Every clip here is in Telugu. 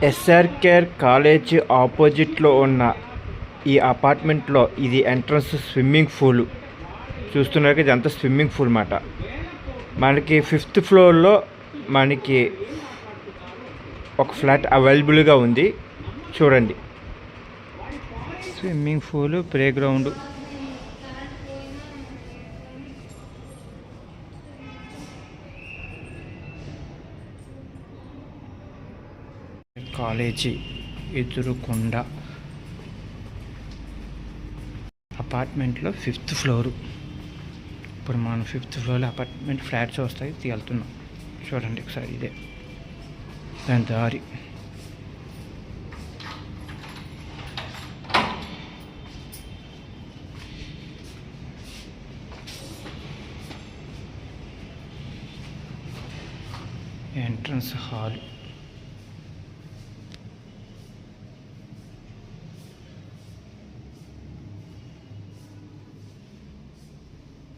ఎస్ఆర్కేర్ కాలేజ్ ఆపోజిట్లో ఉన్న ఈ అపార్ట్మెంట్లో ఇది ఎంట్రన్స్ స్విమ్మింగ్ పూల్. చూస్తున్నారు ఇదంతా స్విమ్మింగ్ పూల్ మాట. మనకి 5th ఫ్లోర్లో మనకి ఒక ఫ్లాట్ అవైలబుల్గా ఉంది. చూడండి, swimming pool, play ground. College ఎదురుకొండ అపార్ట్మెంట్లో 5th ఫ్లోరు. ఇప్పుడు మనం 5th ఫ్లోర్లో అపార్ట్మెంట్ ఫ్లాట్స్ వస్తాయి, వెళ్తున్నాం. చూడండి ఒకసారి, ఇదే దాని దారి. Entrance hall.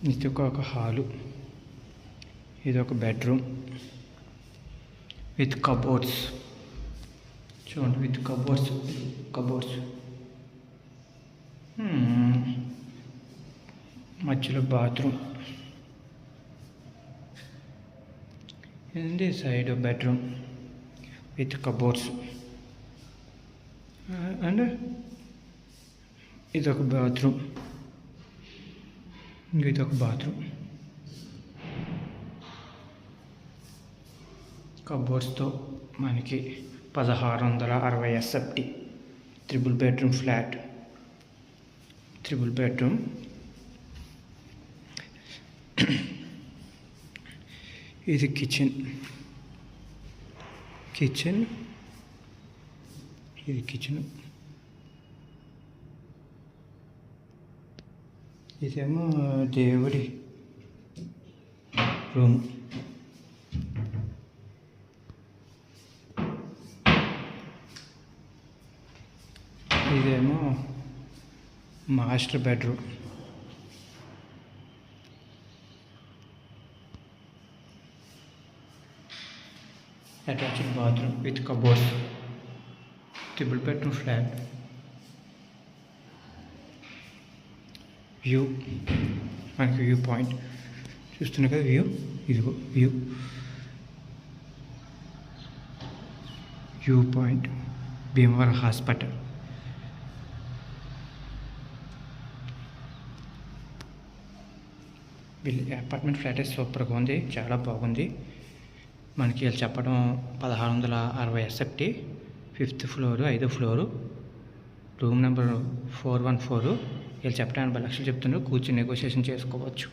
ఇది ఒక హాలు, ఇది ఒక బెడ్రూమ్ విత్ కబోర్డ్స్. చూడండి, విత్ కబోర్డ్స్ మధ్యలో బాత్రూమ్. ఇది side bedroom with cupboards. And ఇది ఒక బాత్రూమ్, ఇది ఒక బాత్రూమ్. కబోర్డ్స్తో మనకి 1660 SFT 3 బెడ్రూమ్ ఫ్లాట్. 3 బెడ్రూమ్. ఇది కిచెన్. ఇది కిచెన్. ఇదేమో దేవుడి రూమ్. ఇదేమో master bedroom. Attached bathroom with cupboards. 3 bedroom flat. View, మనకి వ్యూ పాయింట్ చూస్తున్నా కదా. ఇదిగో వ్యూ పాయింట్, భీమవరం హాస్పిటల్. వీళ్ళ అపార్ట్మెంట్ ఫ్లాట్ సూపర్గా ఉంది, చాలా బాగుంది. మనకి వీళ్ళు చెప్పడం 1660 SFT 5th ఫ్లోరు, 5వ ఫ్లోరు, రూమ్ నెంబర్ 414. వీళ్ళు చెప్పడానికి 80 లక్షలు చెప్తున్నారు. కూర్చొని నెగోషియేషన్ చేసుకోవచ్చు.